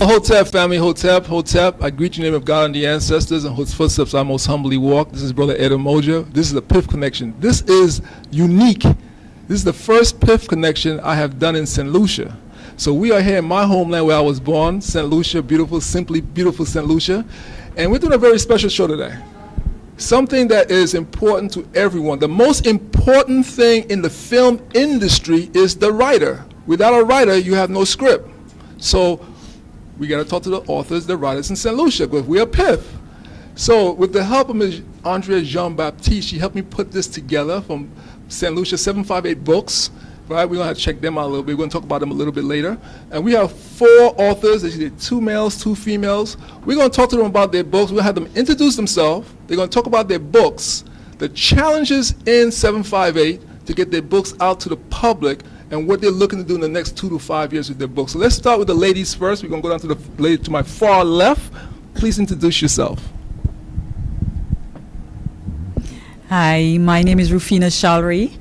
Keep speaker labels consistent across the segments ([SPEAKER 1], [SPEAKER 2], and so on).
[SPEAKER 1] Hotep family, Hotep. I greet you in the name of God and the ancestors, and whose footsteps I most humbly walk. This is Brother Ed Umoja. This is the PIFF connection. This is unique. This is the first PIFF connection I have done in St. Lucia. So we are here in my homeland where I was born, St. Lucia, beautiful, simply beautiful St. Lucia. And we're doing a very special show today. Something that is important to everyone. The most important thing in the film industry is the writer. Without a writer, you have no script. So we got to talk to the authors, the writers in St. Lucia, because we are PIFF. So with the help of Ms. ANDREA Jean-Baptiste, she helped me put this together from St. Lucia 758 Books. Right, we're going to have to check them out a little bit. We're going to talk about them a little bit later. And we have 4 authors. There's 2 males, 2 females. We're going to talk to them about their books. We'll have them introduce themselves. They're going to talk about their books, the challenges in 758 to get their books out to the public, and what they're looking to do in the next 2 to 5 years with their books. So let's start with the ladies first. We're going to go down to the lady to my far left. Please introduce yourself.
[SPEAKER 2] Hi, my name is Rufina Shalri,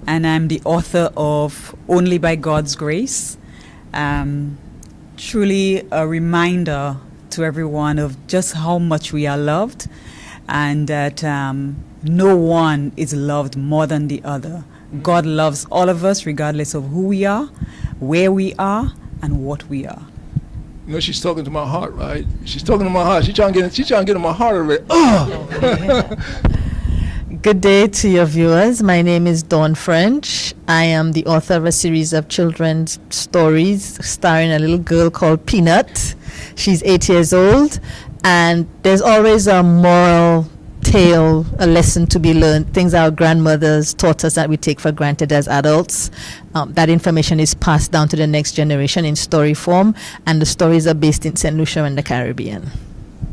[SPEAKER 2] and I'm the author of Only by God's Grace. Truly a reminder to everyone of just how much we are loved, and that no one is loved more than the other. God loves all of us regardless of who we are, where we are, and what we are.
[SPEAKER 1] You know, she's talking to my heart, right? She's talking to my heart. She's trying to get in my heart already. Oh!
[SPEAKER 3] Good day to your viewers. My name is Dawn French. I am the author of a series of children's stories starring a little girl called Peanut. She's 8 years old, and there's always a moral tale, a lesson to be learned, things our grandmothers taught us that we take for granted as adults. That information is passed down to the next generation in story form, and the stories are based in St. Lucia and the Caribbean.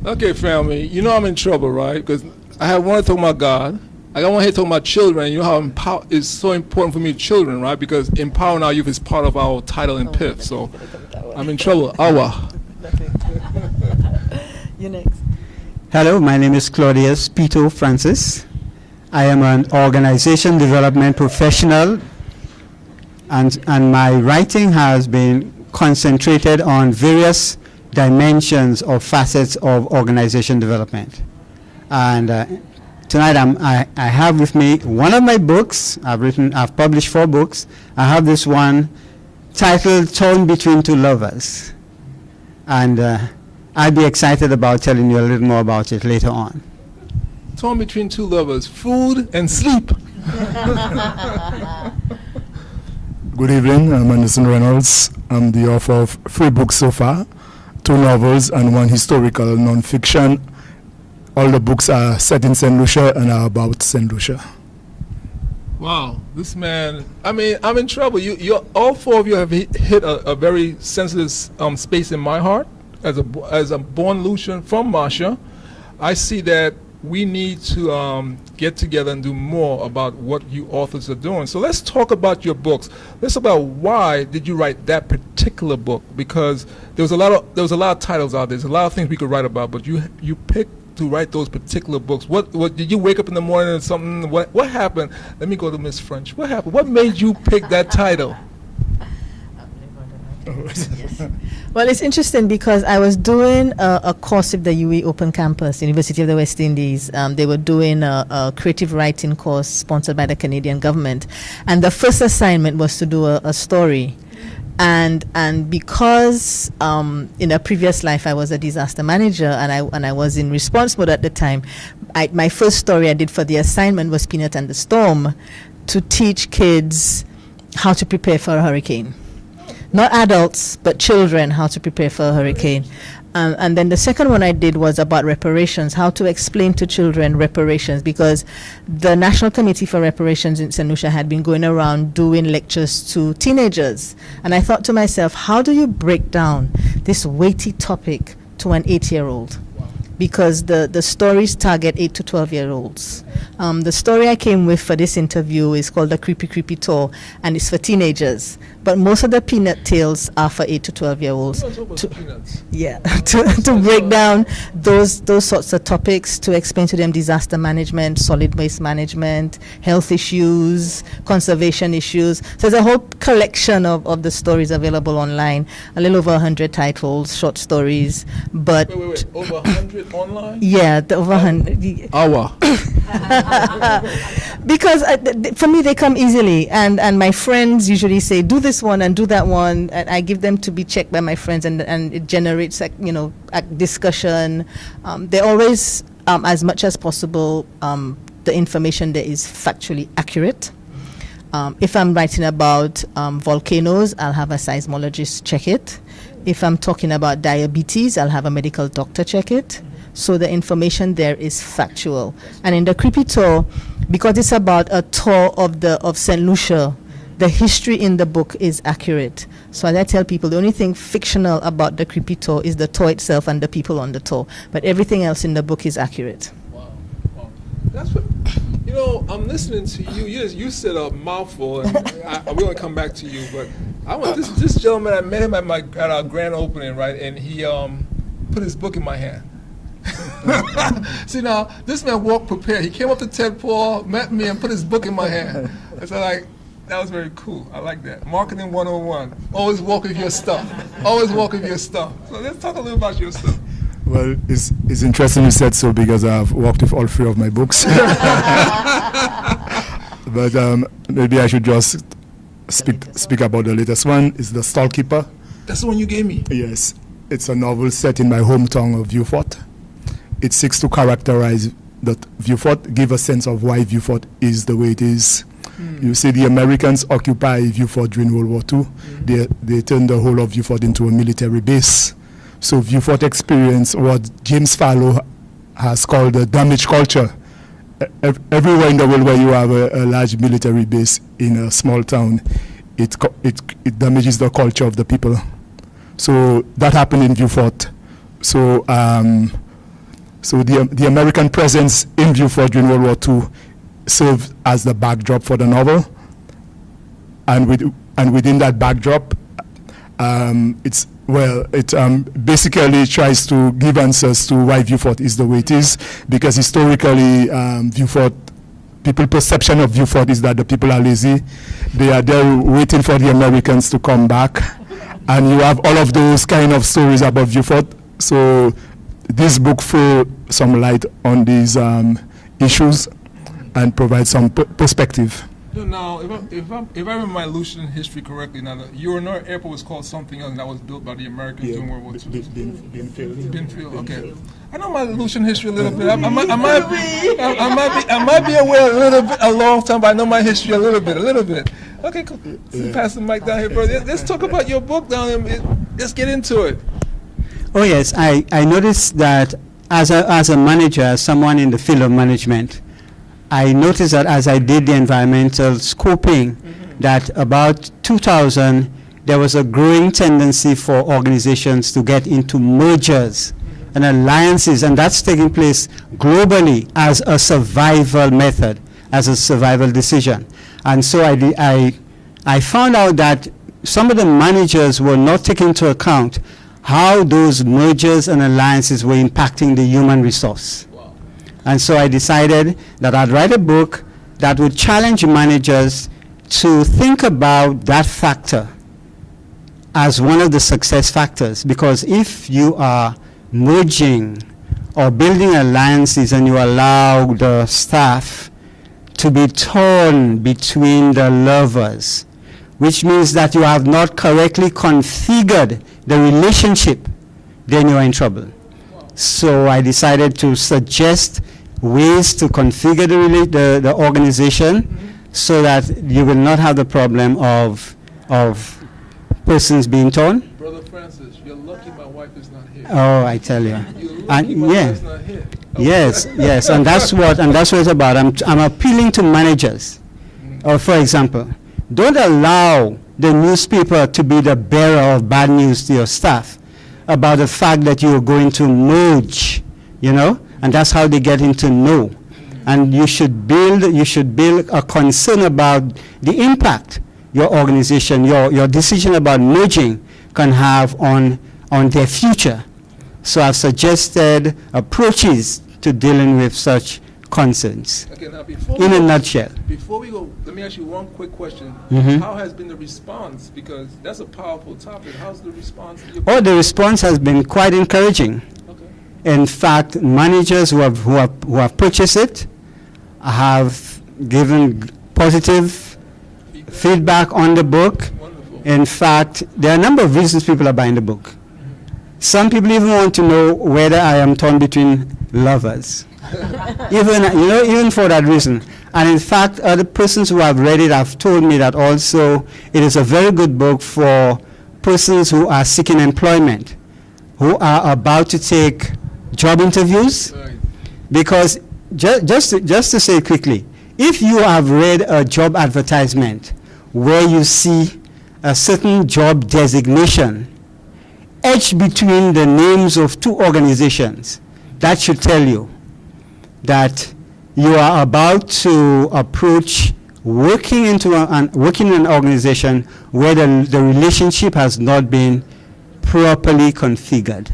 [SPEAKER 1] Okay, family, you know I'm in trouble, right? Because I have one to talk about God. I got one here talking about children. You know how it's so important for me, children, right? Because empowering our youth is part of our title in PIFF. So I'm in trouble. Awa.
[SPEAKER 3] You next.
[SPEAKER 4] Hello, my name is Claudius Piton Francis. I am an organization development professional, and my writing has been concentrated on various dimensions or facets of organization development. And tonight I have with me one of my books. I've published 4 books. I have this one titled Torn Between Two Lovers. And I'll be excited about telling you a little more about it later on.
[SPEAKER 1] Torn between two lovers, food and sleep.
[SPEAKER 5] Good evening, I'm Anderson Reynolds. I'm the author of 3 books so far, 2 novels and 1 historical non-fiction. All the books are set in St. Lucia and are about St. Lucia.
[SPEAKER 1] Wow, this man, I mean, I'm in trouble. All 4 of you have hit a very sensitive space in my heart. As a born Lucian from Marcia, I see that we need to get together and do more about what you authors are doing. So let's talk about your books. Let's talk about why did you write that particular book? Because there was a lot of titles out there. There's a lot of things we could write about, but you picked to write those particular books. What did you wake up in the morning and something? What happened? Let me go to Miss French. What happened? What made you pick that title?
[SPEAKER 3] Yes. Well, it's interesting because I was doing a course at the UE Open Campus, University of the West Indies. They were doing a creative writing course sponsored by the Canadian government. And the first assignment was to do a story. And because in a previous life I was a disaster manager and I was in response mode at the time, my first story I did for the assignment was Peanut and the Storm, to teach kids how to prepare for a hurricane. Not adults, but children, how to prepare for a hurricane. And then the second one I did was about reparations, how to explain to children reparations, because the National Committee for Reparations in St. Lucia had been going around doing lectures to teenagers. And I thought to myself, how do you break down this weighty topic to an 8-year-old? Because the stories target 8 to 12-year-olds. The story I came with for this interview is called The Creepy Creepy Tour, and it's for teenagers. but most of the peanut tales are for 8 to 12-year-olds.
[SPEAKER 1] We're gonna talk about peanuts.
[SPEAKER 3] Yeah, to break down those sorts of topics, to explain to them disaster management, solid waste management, health issues, conservation issues. So there's a whole collection of the stories available online, a little over 100 titles, short stories, but...
[SPEAKER 1] Wait, over 100 online?
[SPEAKER 3] Yeah, the over 100.
[SPEAKER 1] Hour.
[SPEAKER 3] Because for me, they come easily, and my friends usually say, do this one and do that one, and I give them to be checked by my friends, and it generates, like, you know, a discussion. They always, as much as possible, the information there is factually accurate. If I'm writing about volcanoes, I'll have a seismologist check it. If I'm talking about diabetes, I'll have a medical doctor check it. So the information there is factual. And in the Creepy Tour, because it's about a tour of St. Lucia, the history in the book is accurate. So as I tell people, the only thing fictional about the Creepy Tour is the tour itself and the people on the tour. But everything else in the book is accurate.
[SPEAKER 1] Wow. That's what, you know, I'm listening to you. You said a mouthful, and we're going to come back to you. But I want this gentleman, I met him at our grand opening, right? And he put his book in my hand. See, now, this man walked prepared. He came up to Ted Paul, met me, and put his book in my hand. And so, like, that was very cool. I like that. Marketing 101. Always walk with your stuff. Always walk with your stuff. So let's talk a little about your stuff.
[SPEAKER 5] Well, it's interesting you said so, because I've worked with all 3 of my books. But maybe I should just speak about the latest one. It's The Stallkeeper.
[SPEAKER 1] That's the one you gave me.
[SPEAKER 5] Yes. It's a novel set in my hometown of Vieux Fort. It seeks to characterize that Vieux Fort, give a sense of why Vieux Fort is the way it is. You see, the Americans occupy Vieux Fort during World War II. They turned the whole of Vieux Fort into a military base. So Vieux Fort experienced what James Fallow has called the damage culture. Everywhere in the world where you have a large military base in a small town, it damages the culture of the people. So that happened in Vieux Fort. So the American presence in Vieux Fort during World War II served as the backdrop for the novel, and within that backdrop, it basically tries to give answers to why Vieux Fort is the way it is, because historically, Vieux Fort, people's perception of Vieux Fort is that the people are lazy. They are there waiting for the Americans to come back, and you have all of those kind of stories about Vieux Fort. So this book throws some light on these issues and provides some perspective.
[SPEAKER 1] Now, if I remember my Lucian history correctly, now the Urinor Airport was called something else, and that was built by the Americans during World War II. Binfield, okay. I know my Lucian history a little bit. I might be aware a little bit, a long time, but I know my history a little bit. Okay, cool. So pass the mic down here, brother. Let's talk about your book down here. Let's get into it.
[SPEAKER 4] Oh yes, I noticed that as a manager, as someone in the field of management, I noticed that as I did the environmental scoping, that about 2000, there was a growing tendency for organizations to get into mergers and alliances, and that's taking place globally as a survival method, as a survival decision. And so I found out that some of the managers were not taking into account how those mergers and alliances were impacting the human resource. And so I decided that I'd write a book that would challenge managers to think about that factor as one of the success factors. Because if you are merging or building alliances and you allow the staff to be torn between the lovers, which means that you have not correctly configured the relationship, then you are in trouble. So I decided to suggest ways to configure the organization so that you will not have the problem of persons being torn.
[SPEAKER 1] Brother Francis, you're lucky my wife is not here.
[SPEAKER 4] Oh, I tell you.
[SPEAKER 1] You're
[SPEAKER 4] And
[SPEAKER 1] lucky my
[SPEAKER 4] yeah.
[SPEAKER 1] wife's not here.
[SPEAKER 4] Yes, and that's what it's about. I'm appealing to managers. Or for example, don't allow the newspaper to be the bearer of bad news to your staff about the fact that you're going to merge, and that's how they get into know. And you should build a concern about the impact your organization, your decision about merging can have on their future. So I've suggested approaches to dealing with such concerns.
[SPEAKER 1] Okay, now before
[SPEAKER 4] In a nutshell.
[SPEAKER 1] Before we go, let me ask you one quick question.
[SPEAKER 4] Mhm.
[SPEAKER 1] How has been the response? Because that's a powerful topic. How's the response to your
[SPEAKER 4] Oh, the response has been quite encouraging.
[SPEAKER 1] Okay.
[SPEAKER 4] In fact, managers who have purchased it have given positive feedback on the book.
[SPEAKER 1] Wonderful.
[SPEAKER 4] In fact, there are a number of reasons people are buying the book. Some people even want to know whether I am torn between lovers. even for that reason. And in fact, other persons who have read it have told me that also it is a very good book for persons who are seeking employment, who are about to take job interviews.
[SPEAKER 1] Right.
[SPEAKER 4] Because just to say quickly, if you have read a job advertisement where you see a certain job designation etched between the names of two organizations, that should tell you that you are about to approach working in an organization where the relationship has not been properly configured.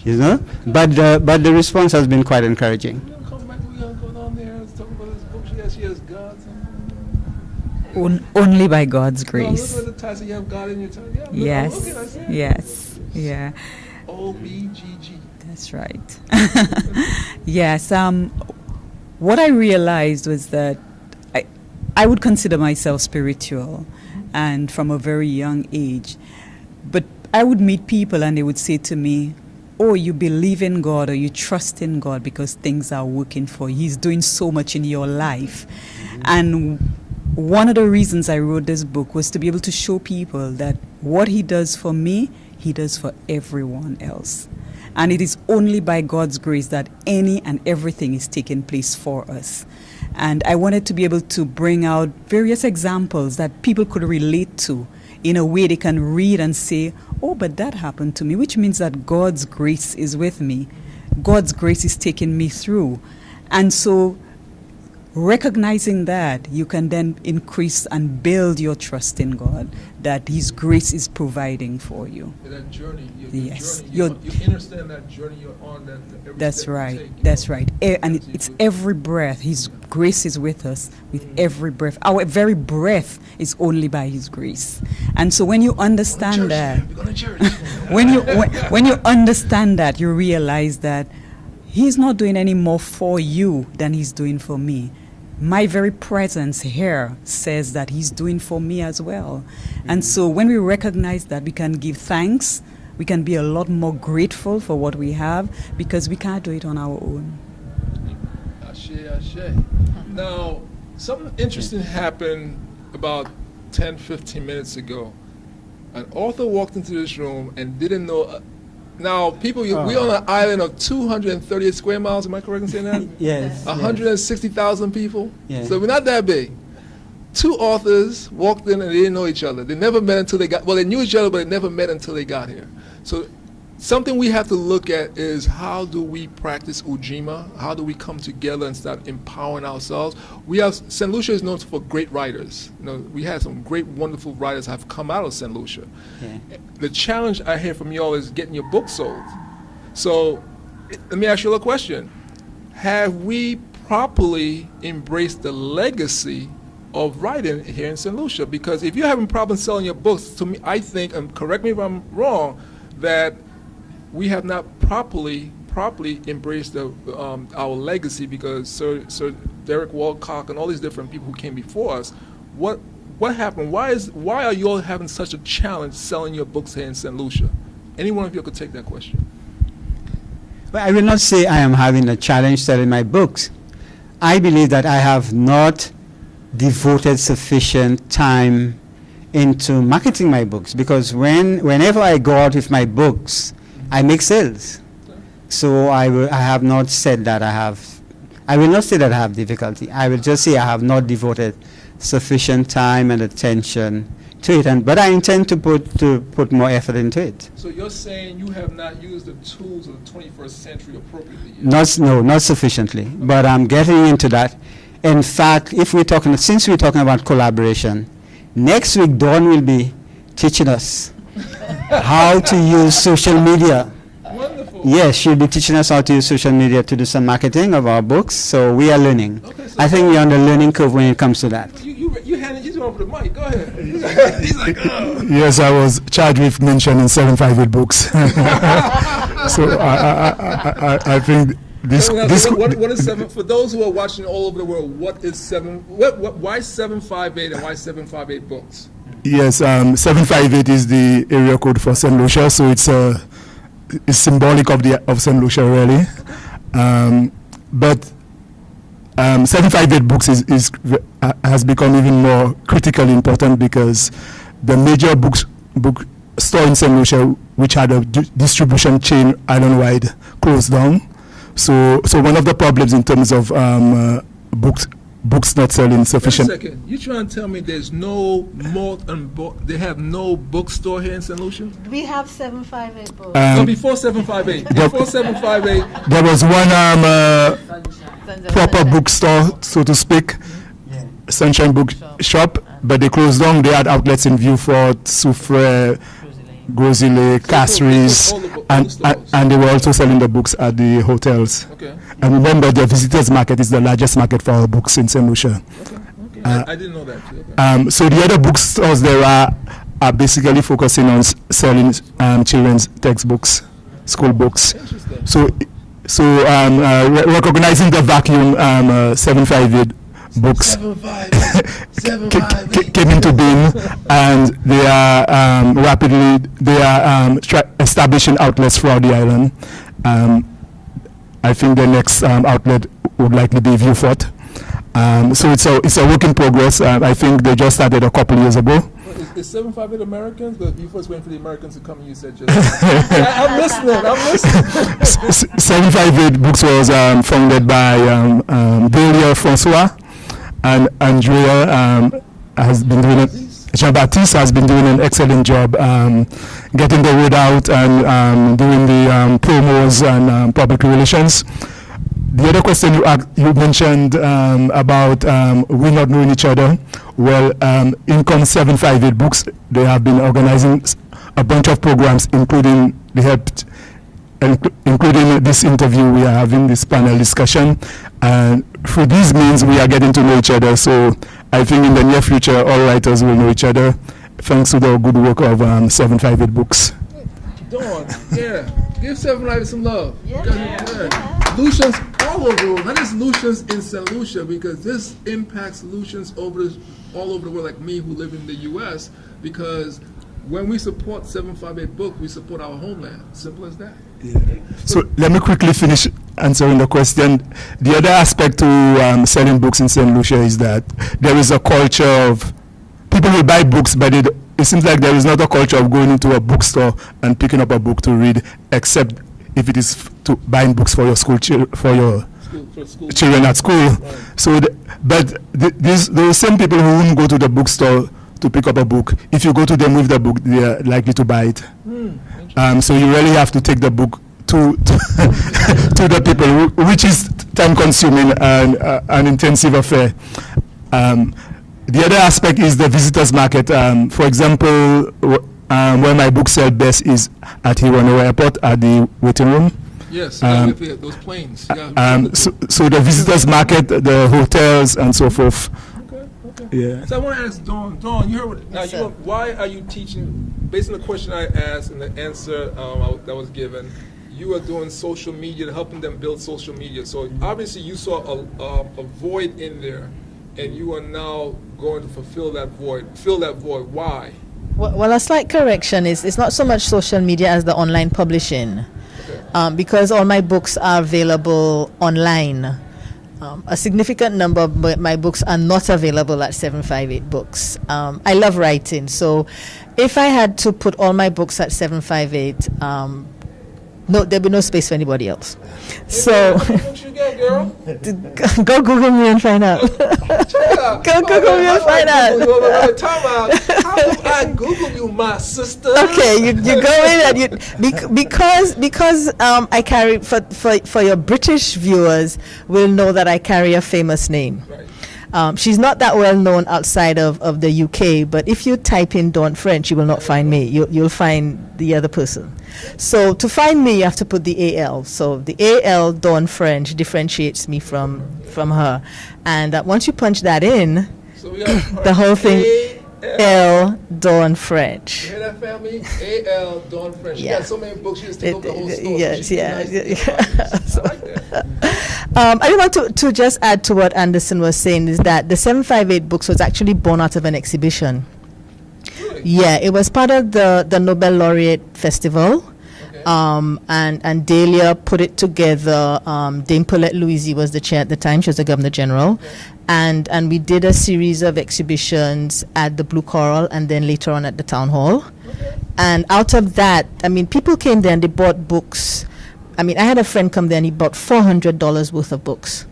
[SPEAKER 4] You know, but the response has been quite encouraging.
[SPEAKER 1] We're gonna come back. We're gonna go down there and talk about this book. She has God's.
[SPEAKER 2] Only by God's
[SPEAKER 1] No,
[SPEAKER 2] grace.
[SPEAKER 1] look at the title. You have God in your title. Yeah, look,
[SPEAKER 2] Yes.
[SPEAKER 1] okay, that's it.
[SPEAKER 2] Yes. Yeah.
[SPEAKER 1] OBGG.
[SPEAKER 2] That's right. Yes. What I realized was that I would consider myself spiritual, and from a very young age. But I would meet people and they would say to me, "Oh, you believe in God or you trust in God because things are working for you. He's doing so much in your life." And one of the reasons I wrote this book was to be able to show people that what He does for me, He does for everyone else. And it is only by God's grace that any and everything is taking place for us. And I wanted to be able to bring out various examples that people could relate to in a way they can read and say, "Oh, but that happened to me," which means that God's grace is with me. God's grace is taking me through. And so recognizing that, you can then increase and build your trust in God, that His grace is providing for you.
[SPEAKER 1] That journey, your
[SPEAKER 2] Yes.
[SPEAKER 1] journey,
[SPEAKER 2] Your-
[SPEAKER 1] you understand that journey you're on. That every
[SPEAKER 2] That's
[SPEAKER 1] step you
[SPEAKER 2] right.
[SPEAKER 1] take, you
[SPEAKER 2] That's
[SPEAKER 1] know.
[SPEAKER 2] right. And it's every breath. His grace is with us with every breath. Our very breath is only by His grace. And so when you understand that,
[SPEAKER 1] We're going to church.
[SPEAKER 2] when you understand that, you realize that He's not doing any more for you than He's doing for me. My very presence here says that He's doing for me as well. And so when we recognize that, we can give thanks. We can be a lot more grateful for what we have because we can't do it on our own.
[SPEAKER 1] Ashe, ashe. Now, something interesting happened about 10, 15 minutes ago. An author walked into this room and didn't know. Now, people, we're on an island of 238 square miles. Am I correct in saying that?
[SPEAKER 4] Yes.
[SPEAKER 1] 160,000 people.
[SPEAKER 4] Yeah.
[SPEAKER 1] So we're not that big. Two authors walked in and they didn't know each other. They never met until they got, well, they knew each other, but they never met until they got here. So something we have to look at is how do we practice Ujima? How do we come together and start empowering ourselves? We have, St. Lucia is known for great writers. You know, we have some great, wonderful writers have come out of St. Lucia.
[SPEAKER 4] Yeah.
[SPEAKER 1] The challenge I hear from you all is getting your book sold. So let me ask you a question. Have we properly embraced the legacy of writing here in St. Lucia? Because if you're having problems selling your books, to me, I think, and correct me if I'm wrong, that we have not properly embraced our legacy, because Sir Derek Walcott and all these different people who came before us, what happened? Why are you all having such a challenge selling your books here in St. Lucia? Any one of you could take that question.
[SPEAKER 4] Well, I will not say I am having a challenge selling my books. I believe that I have not devoted sufficient time into marketing my books, because whenever I go out with my books, I make sales. So I have not said that I will not say that I have difficulty. I will just say I have not devoted sufficient time and attention to it, but I intend to put more effort into it.
[SPEAKER 1] So you're saying you have not used the tools of the 21st century appropriately yet?
[SPEAKER 4] Not sufficiently, but I'm getting into that. In fact, since we're talking about collaboration, Next week, Dawn will be teaching us how to use social media.
[SPEAKER 1] Wonderful.
[SPEAKER 4] Yes, she'll be teaching us how to use social media to do some marketing of our books. So we are learning.
[SPEAKER 1] Okay, so
[SPEAKER 4] I think we're on the learning curve when it comes to that.
[SPEAKER 1] You handed you over the mic. Go ahead. He's like, oh.
[SPEAKER 5] Yes, I was charged with mentioning 758 books. So I think this.
[SPEAKER 1] What is seven? For those who are watching all over the world, what is seven? Why 758 and why 758 books?
[SPEAKER 5] Yes, 758 is the area code for St. Lucia, so it's symbolic of St. Lucia, really. But 758 books has become even more critically important because the major book store in St. Lucia, which had a distribution chain island-wide, closed down. So one of the problems in terms of books not selling sufficient.
[SPEAKER 1] Wait a second. You trying to tell me there's no more? They have no bookstore here in St. Lucia?
[SPEAKER 3] We have 758 books.
[SPEAKER 1] No, before 758. Before 758.
[SPEAKER 5] There was one proper bookstore, so to speak, Sunshine Book Shop, but they closed down. They had outlets in Vieux-Fort, Soufrière, Gros-Îlet, Castries, and they were also selling the books at the hotels.
[SPEAKER 1] Okay.
[SPEAKER 5] And remember, the visitors market is the largest market for our books in St. Lucia.
[SPEAKER 1] Okay. I didn't know that. Okay.
[SPEAKER 5] So the other bookstores there are basically focusing on selling children's textbooks, school books.
[SPEAKER 1] Interesting.
[SPEAKER 5] So recognizing the vacuum, 758 books came into being, and they are establishing outlets throughout the island. I think the next outlet would likely be Vieux-Fort. So it's a work in progress. I think they just started a couple years ago.
[SPEAKER 1] Is 758 Americans? But you first waiting for the Americans to come and you said just. I'm listening.
[SPEAKER 5] 758 Books was founded by Delia Francois, and ANDREA has been doing it. Jean-Baptiste has been doing an excellent job getting the word out and doing the promos and public relations. The other question you mentioned about we not knowing each other. Well, in 758 Books, they have been organizing a bunch of programs, including including this interview we are having, this panel discussion. And through these means, we are getting to know each other. So I think in the near future, all writers will know each other, thanks to the good work of 758 Books.
[SPEAKER 1] Dawn, yeah. Give 758 some love. Yeah. Lucians all over the world. Not just Lucians in St. Lucia, because this impacts Lucians all over the world, like me, who live in the U.S., because when we support 758 Book, we support our homeland. Simple as that.
[SPEAKER 5] Yeah. So let me quickly finish answering the question. The other aspect to selling books in St. Lucia is that there is a culture of people will buy books, but it seems like there is not a culture of going into a bookstore and picking up a book to read, except if it is to buying books for your school children at school. Right. So, those same people who wouldn't go to the bookstore to pick up a book, if you go to them with the book, they are likely to buy it. So you really have to take the book to the people, which is time-consuming and an intensive affair. The other aspect is the visitors market. For example, where my books sell best is at Hirono Airport at the waiting room.
[SPEAKER 1] Yes, those planes.
[SPEAKER 5] So the visitors market, the hotels, and so forth.
[SPEAKER 1] Okay.
[SPEAKER 5] Yeah.
[SPEAKER 1] So I want to ask Dawn. Dawn, you heard why are you teaching? Based on the question I asked and the answer that was given, you are doing social media, helping them build social media. So obviously you saw a void in there, and you are now going to fulfill that void. Fill that void. Why?
[SPEAKER 3] Well, a slight correction is it's not so much social media as the online publishing, because all my books are available online. A significant number of my books are not available at 758 Books. I love writing, so if I had to put all my books at 758, no, there'd be no space for anybody else. So
[SPEAKER 1] What you get, girl?
[SPEAKER 3] go Google me and find out. Go Google me and find out.
[SPEAKER 1] How do I Google you, my sister?
[SPEAKER 3] Okay, you go in and because I carry for your British viewers will know that I carry a famous name.
[SPEAKER 1] Right.
[SPEAKER 3] She's not that well known outside of the UK, but if you type in Dawn French, you will not find me. You'll find the other person. So to find me, you have to put the AL. So the AL Dawn French differentiates me from her. And once you punch that in,
[SPEAKER 1] So we got
[SPEAKER 3] the whole thing,
[SPEAKER 1] A-L.
[SPEAKER 3] L Dawn
[SPEAKER 1] You
[SPEAKER 3] French.
[SPEAKER 1] hear that, family? A.L. Dawn French. She
[SPEAKER 3] Yeah.
[SPEAKER 1] got so many books, she just take over the whole store.
[SPEAKER 3] Yes,
[SPEAKER 1] She's
[SPEAKER 3] yeah.
[SPEAKER 1] nice.
[SPEAKER 3] Yeah.
[SPEAKER 1] I like that.
[SPEAKER 3] I just want to just add to what Anderson was saying is that the 758 books was actually born out of an exhibition.
[SPEAKER 1] Really?
[SPEAKER 3] Yeah, it was part of the Nobel Laureate Festival.
[SPEAKER 1] Okay.
[SPEAKER 3] And Dahlia put it together. Dame Paulette Louisy was the chair at the time. She was the Governor General.
[SPEAKER 1] Okay.
[SPEAKER 3] And we did a series of exhibitions at the Blue Coral and then later on at the Town Hall.
[SPEAKER 1] Okay.
[SPEAKER 3] And out of that, I mean, people came there and they bought books. I mean, I had a friend come there and he bought $400 worth of books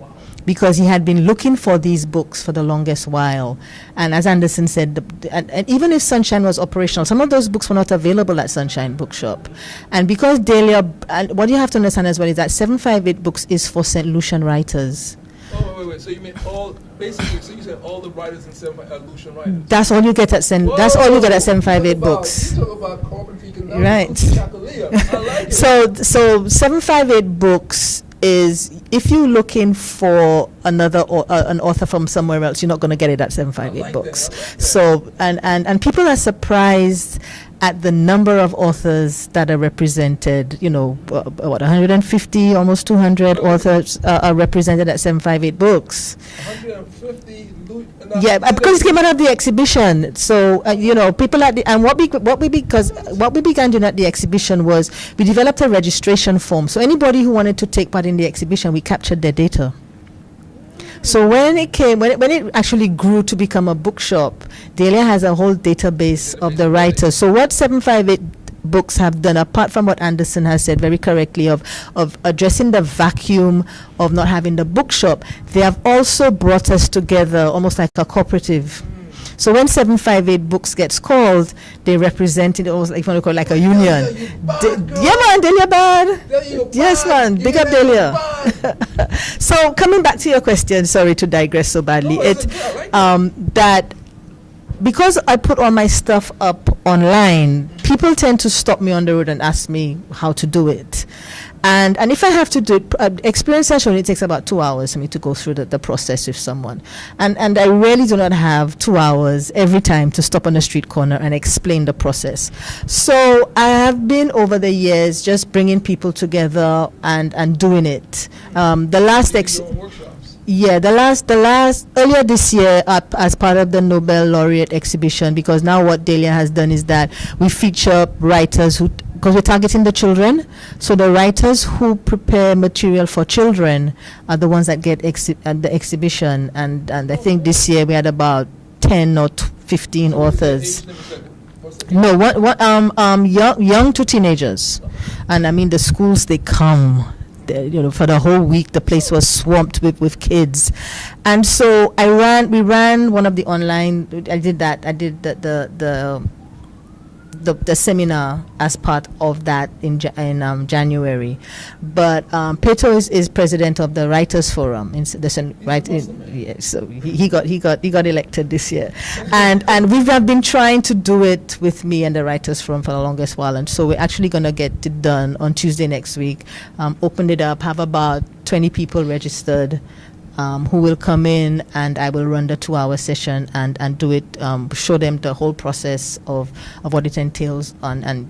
[SPEAKER 3] because he had been looking for these books for the longest while. And as Anderson said, and even if Sunshine was operational, some of those books were not available at Sunshine Bookshop. And because Dahlia, and what you have to understand as well is that 758 books is for St. Lucian writers.
[SPEAKER 1] Oh, wait. So you mean basically, so you said all the writers in 7 are Lucian writers?
[SPEAKER 3] That's all you get at that's all you get at 758 books.
[SPEAKER 1] You talk about corporate economics.
[SPEAKER 3] Right.
[SPEAKER 1] I like it.
[SPEAKER 3] So 758 books is, if you're looking for another an author from somewhere else, you're not going to get it at 758
[SPEAKER 1] I like
[SPEAKER 3] books.
[SPEAKER 1] that, I like that.
[SPEAKER 3] So and people are surprised at the number of authors that are represented. You know, what 150, almost 200 authors are represented at 758 books.
[SPEAKER 1] 150.
[SPEAKER 3] Yeah, because it came out of the exhibition. So you know, people at the and what we began doing at the exhibition was we developed a registration form. So anybody who wanted to take part in the exhibition, we captured their data. So when it actually grew to become a bookshop, Dahlia has a whole database of the writers. So what 758 books have done, apart from what Anderson has said very correctly of addressing the vacuum of not having the bookshop, they have also brought us together almost like a cooperative. So when 758 books gets called, they represent it almost like, if you want to call it like a union. Yeah, man, Dahlia bad. Yes, man, big up Dahlia. So coming back to your question, sorry to digress so badly, that because I put all my stuff up online, people tend to stop me on the road and ask me how to do it. And if I have to do it, experience session, it takes about 2 hours for me to go through the process with someone. And I really do not have 2 hours every time to stop on a street corner and explain the process. So I have been over the years just bringing people together and doing it. The last earlier this year, as part of the Nobel Laureate exhibition, because now what Dahlia has done is that we feature writers who, because we're targeting the children, so the writers who prepare material for children are the ones that get at the exhibition, and I think this year we had about 10 or 15 authors. No, young to teenagers, and I mean the schools, they come. You know, for the whole week, the place was swamped with kids, and so we ran one of the online. I did the seminar as part of that in January, but Piton is president of the Writers Forum. So he got elected this year, and we have been trying to do it with me and the Writers Forum for the longest while, and so we're actually going to get it done on Tuesday next week. Open it up, have about 20 people registered. Who will come in, and I will run the 2-hour session and do it, show them the whole process of what it entails and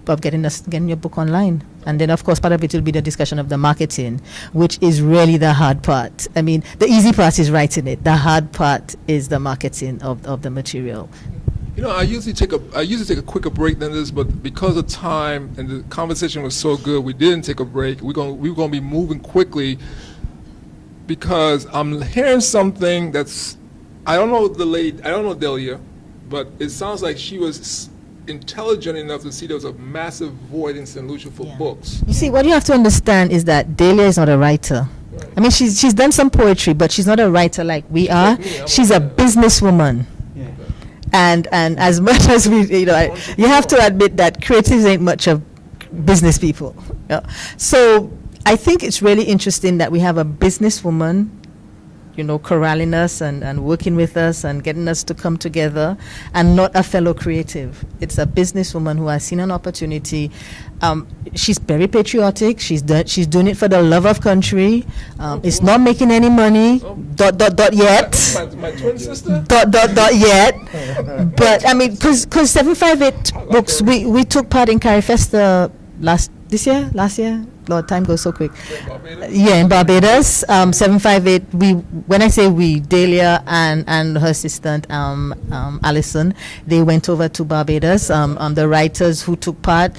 [SPEAKER 3] of getting your book online. And then, of course, part of it will be the discussion of the marketing, which is really the hard part. I mean, the easy part is writing it. The hard part is the marketing of the material.
[SPEAKER 1] You know, I usually take a quicker break than this, but because of time and the conversation was so good, we didn't take a break. We're going to be moving quickly, because I'm hearing something that's, I don't know Dahlia, but it sounds like she was intelligent enough to see there was a massive void in St. Lucia for books.
[SPEAKER 3] You see, what you have to understand is that Dahlia is not a writer. Right. I mean, she's done some poetry, but she's not a writer like we are.
[SPEAKER 1] Like me,
[SPEAKER 3] she's a businesswoman.
[SPEAKER 4] Yeah.
[SPEAKER 3] And as much as we, you have to admit that creatives ain't much of business people. So I think it's really interesting that we have a businesswoman corralling us and working with us and getting us to come together, and not a fellow creative. It's a businesswoman who has seen an opportunity. She's very patriotic. She's doing it for the love of country. It's not making any money. Yet.
[SPEAKER 1] My twin sister?
[SPEAKER 3] Yet. But I mean, because 758 books, we took part in Carifesta last year. Lord, time goes so quick. Yeah, in Barbados. 758. When I say we, Dahlia and her assistant Alison, they went over to Barbados. The writers who took part,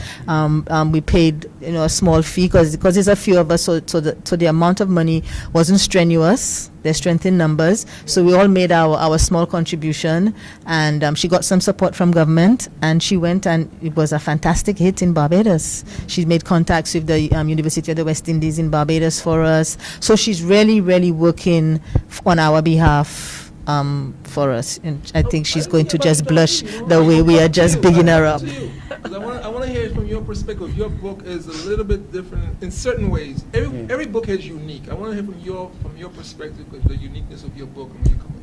[SPEAKER 3] we paid a small fee because there's a few of us, so the amount of money wasn't strenuous. There's strength in numbers, so we all made our small contribution, and she got some support from government, and she went, and it was a fantastic hit in Barbados. She made contacts with the University of the West Indies in Barbados for us, so she's really, really working on our behalf for us, and I think she's going to just blush the way we are just bigging her up.
[SPEAKER 1] I want to hear it from your perspective. Your book is a little bit different in certain ways. Every book is unique. I want to hear from your perspective, the uniqueness of your book and where you're coming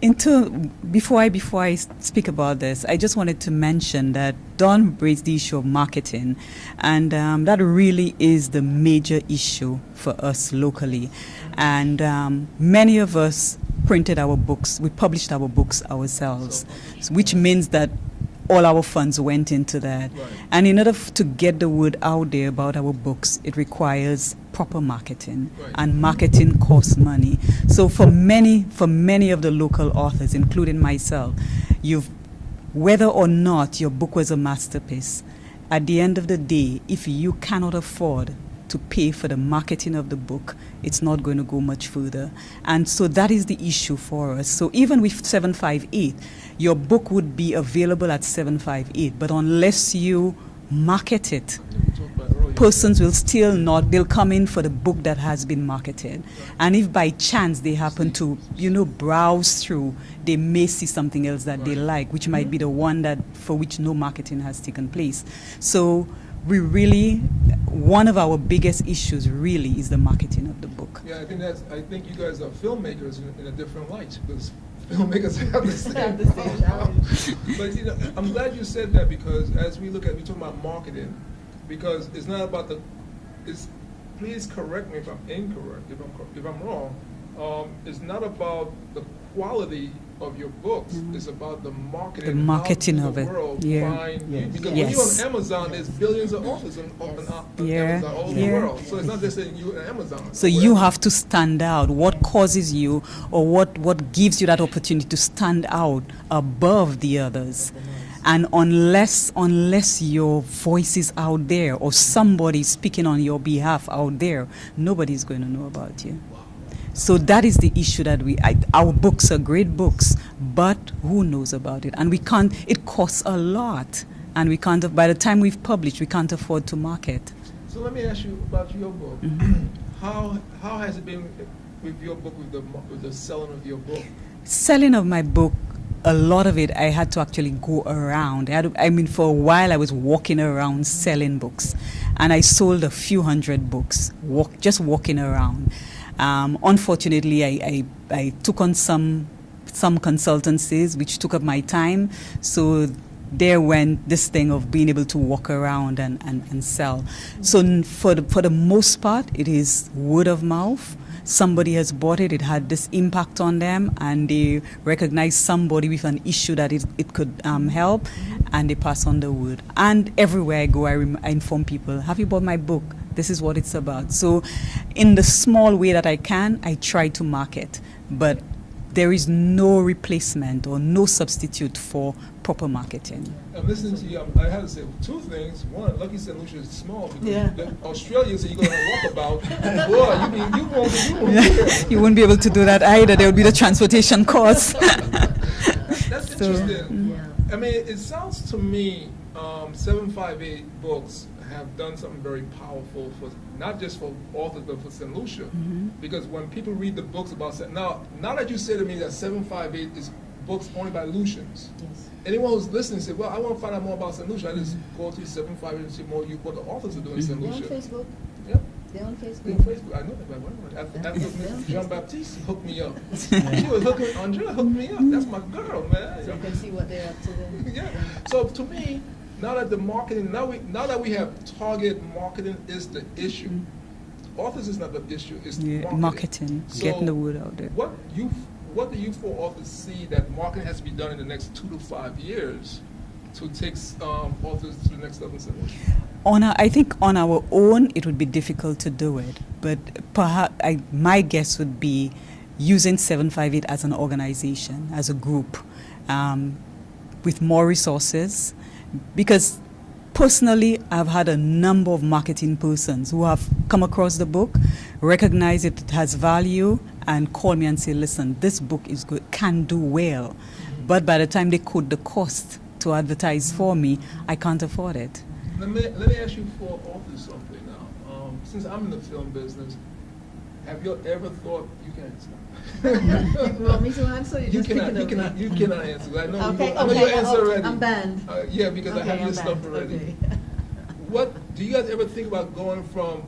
[SPEAKER 1] from that.
[SPEAKER 2] Before I speak about this, I just wanted to mention that Don raised the issue of marketing, and that really is the major issue for us locally. And many of us printed our books, we published our books ourselves, which means that all our funds went into that.
[SPEAKER 1] Right.
[SPEAKER 2] And in order to get the word out there about our books, it requires proper marketing.
[SPEAKER 1] Right.
[SPEAKER 2] And marketing costs money. So for many of the local authors, including myself, whether or not your book was a masterpiece, at the end of the day, if you cannot afford to pay for the marketing of the book, it's not going to go much further. And so that is the issue for us. So even with 758, your book would be available at 758, but unless you market it, persons will still not, they'll come in for the book that has been marketed. And if by chance they happen to, browse through, they may see something else that they like, which might be the one for which no marketing has taken place. So one of our biggest issues really is the marketing of the book.
[SPEAKER 1] Yeah, I think you guys are filmmakers in a different light, because filmmakers have the same But I'm glad you said that, because as we talk about marketing, because it's not about please correct me if I'm incorrect, if I'm wrong, it's not about the quality of your books, it's about the marketing.
[SPEAKER 2] The marketing of it.
[SPEAKER 1] World
[SPEAKER 2] Yeah.
[SPEAKER 1] find you. Because
[SPEAKER 2] Yes.
[SPEAKER 1] when you're on Amazon, there's billions of authors on Amazon all over the world. So it's not just saying you're on Amazon.
[SPEAKER 2] So you have to stand out. What causes you, or what gives you that opportunity to stand out above the others? And unless your voice is out there, or somebody speaking on your behalf out there, nobody's going to know about you. So that is the issue that our books are great books, but who knows about it? And it costs a lot. And we can't, by the time we've published, we can't afford to market.
[SPEAKER 1] So let me ask you about your book. How has it been with your book, with the selling of your book?
[SPEAKER 2] Selling of my book, a lot of it I had to actually go around. For a while I was walking around selling books, and I sold a few hundred books, just walking around. Unfortunately, I took on some consultancies which took up my time, so there went this thing of being able to walk around and sell. So for the most part, it is word of mouth. Somebody has bought it, it had this impact on them, and they recognize somebody with an issue that it could help, and they pass on the word. And everywhere I go, I inform people, have you bought my book? This is what it's about. So in the small way that I can, I try to market, but there is no replacement or no substitute for proper marketing.
[SPEAKER 1] I'm listening to you. I have to say two things. One, Lucky St. Lucia is small, because Australia, so you're going to walk about. Boy, you won't
[SPEAKER 2] You wouldn't be able to do that either. There would be the transportation costs.
[SPEAKER 1] That's interesting. I mean, it sounds to me 758 books have done something very powerful for not just for authors but for St. Lucia, because when people read the books about now that you say to me that 758 is books only by Lucians, anyone who's listening say, well, I want to find out more about St. Lucia, I just go to 758 and see more what the authors are doing in St. Lucia.
[SPEAKER 3] Facebook?
[SPEAKER 1] Yep.
[SPEAKER 3] They're on
[SPEAKER 1] On
[SPEAKER 3] Facebook.
[SPEAKER 1] Facebook, I know that, but wait a minute. After Mrs. Jean-Baptiste hooked me up. She was hooking, Andrea hooked me up. That's my girl, man.
[SPEAKER 3] So you can see what they're up to then.
[SPEAKER 1] Yeah. So to me, now that the marketing, now that we have target marketing is the issue. Authors is not the issue. It's
[SPEAKER 2] Marketing,
[SPEAKER 1] So
[SPEAKER 2] getting the word out there.
[SPEAKER 1] What do you for authors see that marketing has to be done in the next 2 to 5 years to take authors to the next level?
[SPEAKER 2] I think on our own it would be difficult to do it, but perhaps my guess would be using 758 as an organization, as a group, with more resources, because personally I've had a number of marketing persons who have come across the book, recognize it has value, and call me and say, listen, this book is good, can do well, but by the time they quote the cost to advertise for me, I can't afford it.
[SPEAKER 1] Let me ask you for authors something now. Since I'm in the film business, have you ever thought you can
[SPEAKER 3] You want me to answer? You're just picking up me.
[SPEAKER 1] you cannot answer. I know,
[SPEAKER 3] Okay,
[SPEAKER 1] I know your answer already.
[SPEAKER 3] I'm banned.
[SPEAKER 1] Yeah, because I
[SPEAKER 3] Okay,
[SPEAKER 1] have your
[SPEAKER 3] I'm
[SPEAKER 1] stuff
[SPEAKER 3] banned.
[SPEAKER 1] already.
[SPEAKER 3] Okay.
[SPEAKER 1] What do you guys ever think about going from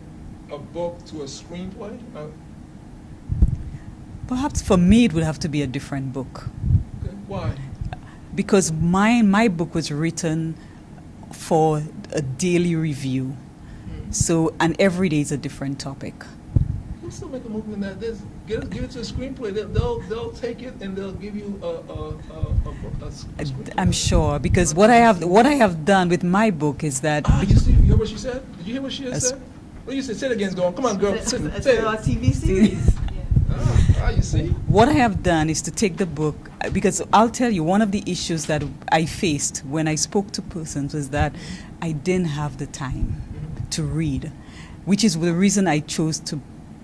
[SPEAKER 1] a book to a screenplay?
[SPEAKER 2] Perhaps for me it would have to be a different book,
[SPEAKER 1] Okay, why?
[SPEAKER 2] because my book was written for a daily review. So, and every day is a different topic.
[SPEAKER 1] You can still make a movie in that. Give it to a screenplay. They'll take it and they'll give you a screenplay.
[SPEAKER 2] I'm sure, because what I have done with my book is that
[SPEAKER 1] You see, you hear what she said? Did you hear what she just
[SPEAKER 2] Yes.
[SPEAKER 1] said? What you said? Say it again, Dawn. Come on, girl.
[SPEAKER 3] It's
[SPEAKER 1] Say
[SPEAKER 3] our
[SPEAKER 1] it.
[SPEAKER 3] TV series.
[SPEAKER 1] You see?
[SPEAKER 2] what I have done is to take the book, because I'll tell you, one of the issues that I faced when I spoke to persons was that I didn't have the time to read, which is the reason I chose to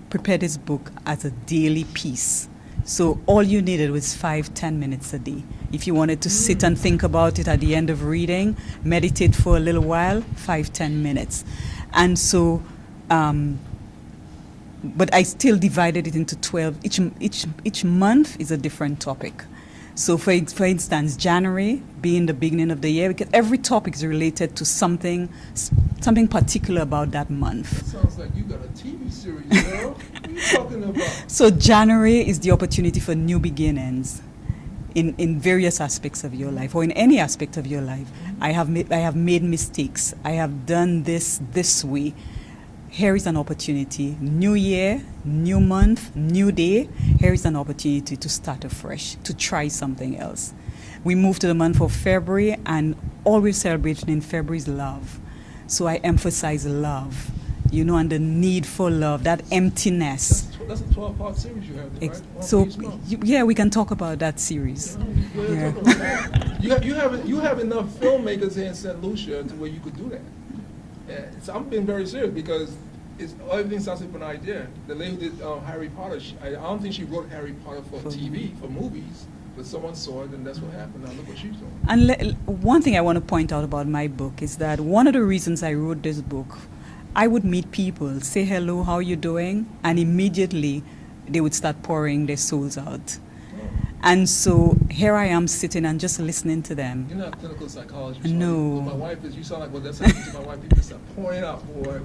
[SPEAKER 2] prepare this book as a daily piece. So all you needed was 5-10 minutes a day. If you wanted to sit and think about it at the end of reading, meditate for a little while, 5-10 minutes. And so, but I still divided it into 12. Each month is a different topic. So for instance, January being the beginning of the year, because every topic is related to something particular about that month.
[SPEAKER 1] Sounds like you got a TV series, girl. What are you talking about?
[SPEAKER 2] So January is the opportunity for new beginnings in various aspects of your life, or in any aspect of your life. I have made mistakes. I have done this way. Here is an opportunity. New year, new month, new day. Here is an opportunity to start afresh, to try something else. We move to the month of February, and all we're celebrating in February is love. So I emphasize love, and the need for love, that emptiness.
[SPEAKER 1] That's a 12-part series you have there, right?
[SPEAKER 2] So,
[SPEAKER 1] Each month.
[SPEAKER 2] we can talk about that series.
[SPEAKER 1] Yeah. Talk about that. You have enough filmmakers here in St. Lucia to where you could do that. Yeah, so I'm being very serious because everything starts with an idea. The lady who did Harry Potter, I don't think she wrote Harry Potter for TV, for movies, but someone saw it and that's what happened. Now look what she's doing.
[SPEAKER 2] And one thing I want to point out about my book is that one of the reasons I wrote this book, I would meet people, say hello, how you doing? And immediately they would start pouring their souls out. And so here I am sitting and just listening to them.
[SPEAKER 1] You're not clinical psychologist.
[SPEAKER 2] No.
[SPEAKER 1] My wife is. You sound like, well, that's how my wife. People start pouring out, boy.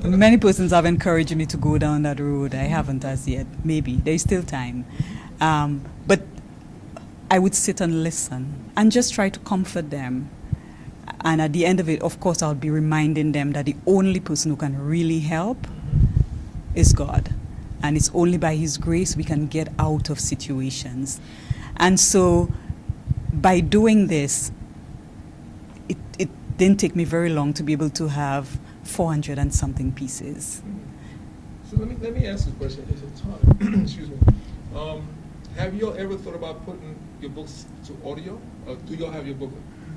[SPEAKER 2] Many persons have encouraged me to go down that road. I haven't as yet. Maybe. There's still time. But I would sit and listen and just try to comfort them. And at the end of it, of course, I'll be reminding them that the only person who can really help is God. And it's only by His grace we can get out of situations. And so by doing this, it didn't take me very long to be able to have 400 and something pieces.
[SPEAKER 1] So let me ask this question. Is it time? Excuse me. Have you all ever thought about putting your books to audio? Or do you all have your book?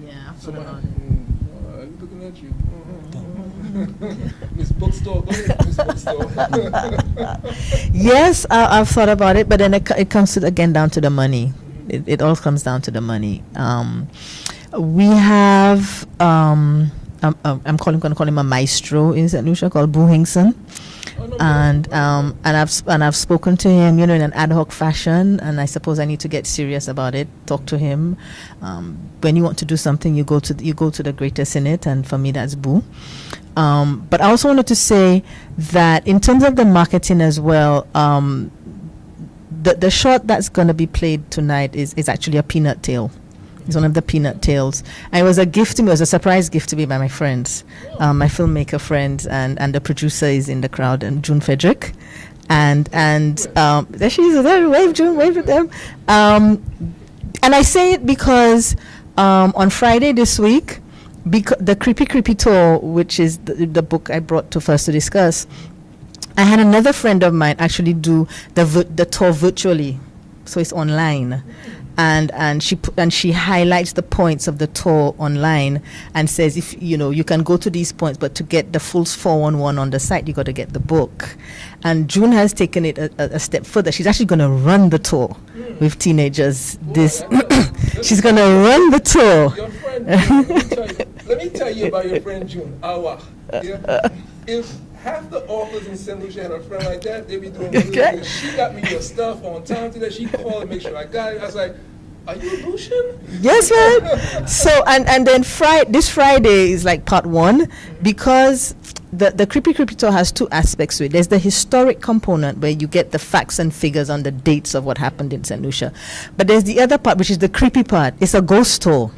[SPEAKER 3] Yeah,
[SPEAKER 1] I'm looking at you. Miss Bookstore, go ahead, Miss Bookstore.
[SPEAKER 3] Yes, I've thought about it, but then it comes again down to the money. It all comes down to the money. We have, I'm going to call him a maestro in St. Lucia called Boo Hinkson.
[SPEAKER 1] Oh, no,
[SPEAKER 3] and I've spoken to him, in an ad hoc fashion, and I suppose I need to get serious about it. Talk to him. When you want to do something, you go to the greatest in it, and for me, that's Boo. But I also wanted to say that in terms of the marketing as well, the short that's going to be played tonight is actually a peanut tale. It's one of the peanut tales. And it was a gift to me. It was a surprise gift to me by my friends, my filmmaker friends, and the producer is in the crowd, and June Frederick. And there she is. There, wave, June, wave at them. And I say it because on Friday this week, the Creepy Tour, which is the book I brought to first to discuss, I had another friend of mine actually do the tour virtually, so it's online. And she highlights the points of the tour online and says, if you can go to these points, but to get the full 411 on the site, you got to get the book. And June has taken it a step further. She's actually going to run the tour with teenagers. She's going to run the tour.
[SPEAKER 1] Your friend June, let me tell you about your friend June. If half the authors in St. Lucia had a friend like that, they'd be doing really good. She got me your stuff on time today. She called and make sure I got it. I was like, are you a Lucian?
[SPEAKER 3] Yes, man. So and then this Friday is like part one, because the Creepy Tour has two aspects to it. There's the historic component where you get the facts and figures on the dates of what happened in St. Lucia. But there's the other part, which is the creepy part. It's a ghost tour.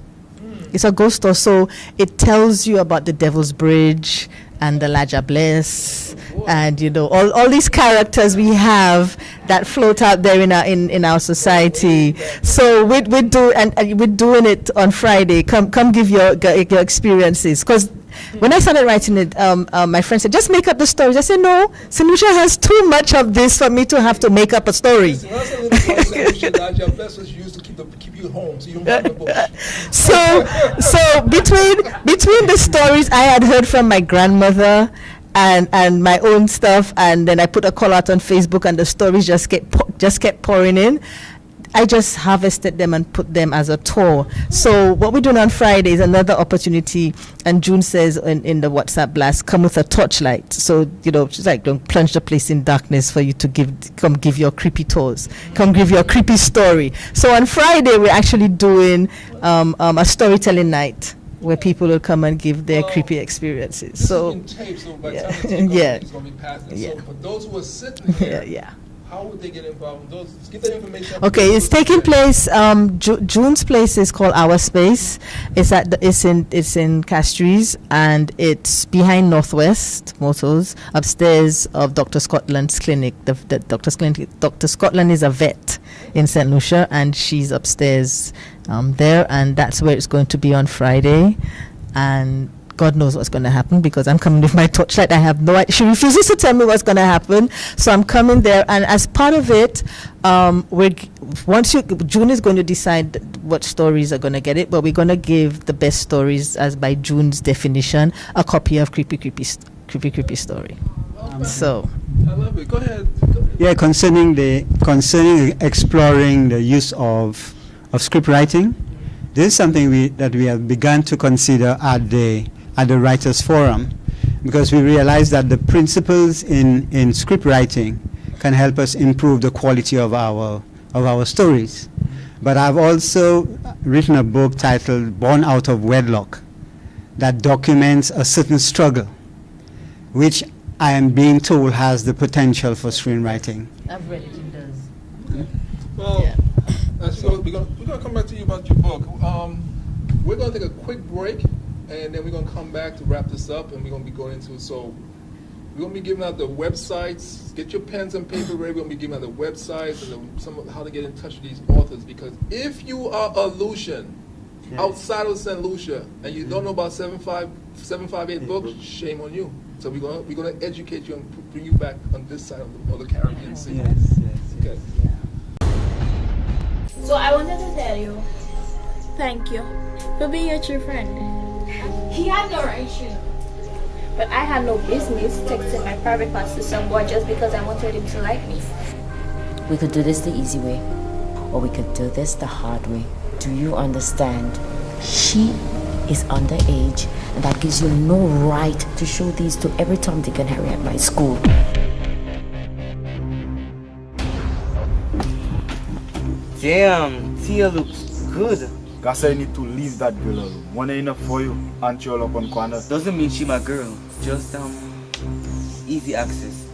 [SPEAKER 3] It's a ghost tour, so it tells you about the Devil's Bridge and the Laja Bliss, and all these characters we have that float out there in our society. So we're doing it on Friday. Come give your experiences, because when I started writing it, my friend said, just make up the stories. I said, no, St. Lucia has too much of this for me to have to make up a story. Keep you home, so you don't run the bush. So between the stories I had heard from my grandmother and my own stuff, and then I put a call out on Facebook, and the stories just kept pouring in. I just harvested them and put them as a tour. So what we're doing on Friday is another opportunity, and June says in the WhatsApp blast, come with a torchlight. So, she's like, don't plunge the place in darkness for you to come give your creepy tours. Come give your creepy story. So on Friday, we're actually doing a storytelling night where people will come and give their creepy experiences.
[SPEAKER 1] This
[SPEAKER 3] So,
[SPEAKER 1] is in tape, so by the time the tape
[SPEAKER 3] yeah.
[SPEAKER 1] it's going to be passed.
[SPEAKER 3] Yeah.
[SPEAKER 1] So for those who are sitting here,
[SPEAKER 3] yeah.
[SPEAKER 1] how would they get involved? Just give that information.
[SPEAKER 3] Okay, it's taking place. June's place is called Our Space. It's in Castries, and it's behind Northwest Motors, upstairs of Dr. Scotland's clinic. Dr. Scotland is a vet in St. Lucia, and she's upstairs there, and that's where it's going to be on Friday. And God knows what's going to happen, because I'm coming with my torchlight. I have no idea. She refuses to tell me what's going to happen, so I'm coming there. And as part of it, June is going to decide what stories are going to get it, but we're going to give the best stories, as by June's definition, a copy of creepy story. So
[SPEAKER 1] I love it. Go ahead.
[SPEAKER 4] Yeah, concerning exploring the use of script writing, this is something that we have begun to consider at the Writers' Forum, because we realize that the principles in script writing can help us improve the quality of our stories. But I've also written a book titled Born Out of Wedlock that documents a certain struggle, which I am being told has the potential for screenwriting.
[SPEAKER 3] I've read it. It does.
[SPEAKER 1] Well,
[SPEAKER 3] Yeah.
[SPEAKER 1] we're going to come back to you about your book. We're going to take a quick break, and then we're going to come back to wrap this up, and we're going to be going into, so we're going to be giving out the websites. Get your pens and paper ready. We're going to be giving out the websites and how to get in touch with these authors, because if you are a Lucian outside of St. Lucia and you don't know about 758 books, shame on you. So we're going to educate you and bring you back on this side of the Caribbean Sea.
[SPEAKER 4] Yes.
[SPEAKER 1] Okay.
[SPEAKER 6] So I wanted to tell you, thank you for being a true friend. He had no right, but I had no business texting my private parts to someone just because I wanted him to like me.
[SPEAKER 7] We could do this the easy way, or we could do this the hard way. Do you understand? She is underage, and that gives you no right to show these to every Tom, Dick, and Harry at my school.
[SPEAKER 8] Damn, Tia looks good.
[SPEAKER 9] Guess I need to leave that girl alone. One ain't enough for you, and you all up on corner.
[SPEAKER 8] Doesn't mean she my girl. Just easy access.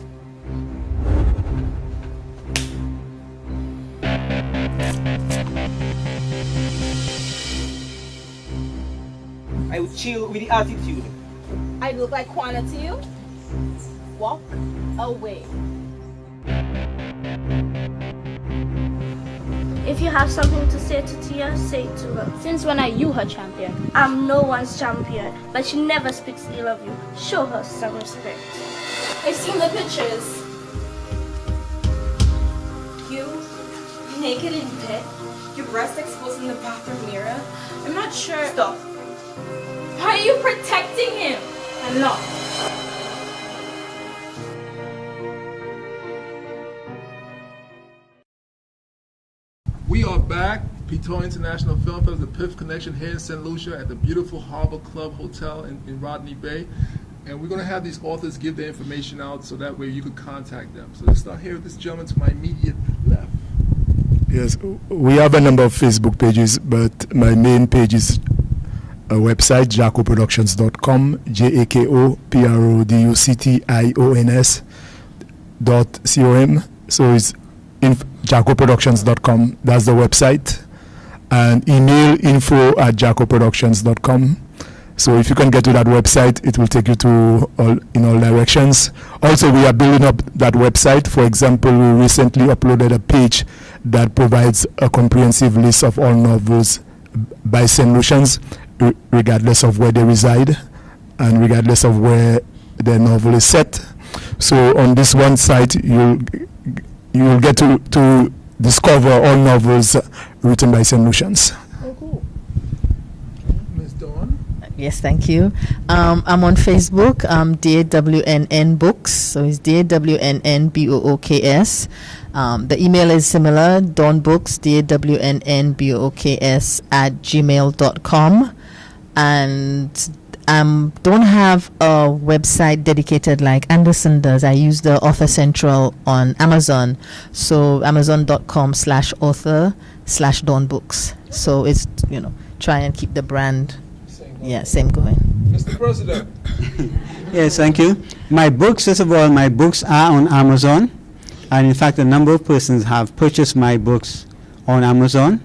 [SPEAKER 8] I would chill with the attitude.
[SPEAKER 6] I look like Kwana to you? Walk away. If you have something to say to Tia, say it to her. Since when are you her champion? I'm no one's champion, but she never speaks ill of you. Show her some respect. I've seen the pictures.
[SPEAKER 10] You, naked in bed, your breast exposed in the bathroom mirror. I'm not sure.
[SPEAKER 6] Stop. Why are you protecting him? I'm not.
[SPEAKER 1] We are back, Piton International Film Festival, the PIFF Connection here in St. Lucia at the beautiful Harbor Club Hotel in Rodney Bay. And we're going to have these authors give their information out so that way you can contact them. So let's start here with this gentleman to my immediate left.
[SPEAKER 5] Yes, we have a number of Facebook pages, but my main page is a website, jacoproductions.com, jacoproductions.com. So it's jacoproductions.com. That's the website. And email info@jacoproductions.com. So if you can get to that website, it will take you to all directions. Also, we are building up that website. For example, we recently uploaded a page that provides a comprehensive list of all novels by St. Lucians, regardless of where they reside and regardless of where their novel is set. So on this one site, you'll get to discover all novels written by St. Lucians.
[SPEAKER 1] Oh, cool. Ms. Dawn?
[SPEAKER 3] Yes, thank you. I'm on Facebook, DAWNN Books, so it's DAWNNBOOKS. The email is similar, dawnbooks, DAWNNBOOKS @gmail.com. And don't have a website dedicated like Anderson does. I use the Author Central on Amazon. So amazon.com/author/dawnbooks. So it's, try and keep the brand, same going.
[SPEAKER 1] Mr. President.
[SPEAKER 4] Yes, thank you. My books, first of all, my books are on Amazon. And in fact, a number of persons have purchased my books on Amazon.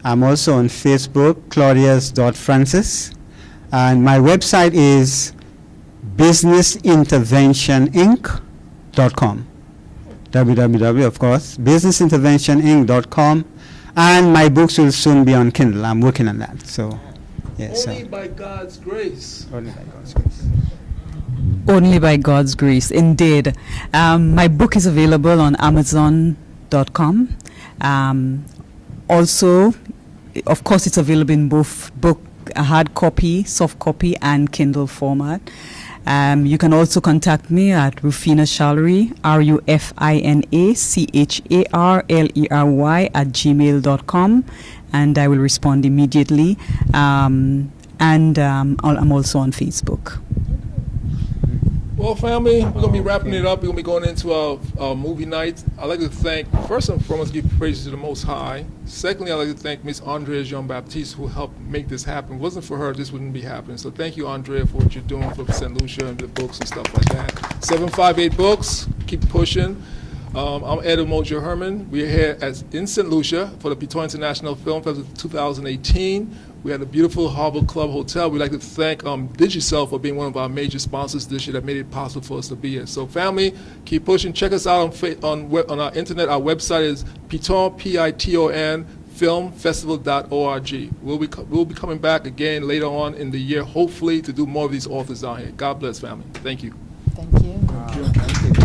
[SPEAKER 4] I'm also on Facebook, claudius.francis. And my website is businessinterventioninc.com. www, of course, businessinterventioninc.com. And my books will soon be on Kindle. I'm working on that. So, yes.
[SPEAKER 1] Only by God's grace.
[SPEAKER 4] Only by God's grace.
[SPEAKER 2] Only by God's grace, indeed. My book is available on Amazon.com. Also, of course, it's available in both hard copy, soft copy, and Kindle format. You can also contact me at Rufina Shallery, RUFINACHARLERY @gmail.com, and I will respond immediately. And I'm also on Facebook.
[SPEAKER 1] Well, family, we're going to be wrapping it up. We're going to be going into our movie night. I'd like to thank, first and foremost, give praises to the Most High. Secondly, I'd like to thank Miss ANDREA Jean-Baptiste, who helped make this happen. If it wasn't for her, this wouldn't be happening. So thank you, ANDREA, for what you're doing for St. Lucia and the books and stuff like that. 758 Books, keep pushing. I'm Ed Umoja Herman. We're here in St. Lucia for the Piton International Film Festival 2018. We had a beautiful Harbor Club Hotel. We'd like to thank Digicel for being one of our major sponsors this year that made it possible for us to be here. So family, keep pushing. Check us out on our internet. Our website is Piton, Piton, filmfestival.org. We'll be coming back again later on in the year, hopefully, to do more of these authors out here. God bless, family. Thank you.
[SPEAKER 3] Thank you.
[SPEAKER 4] Thank you.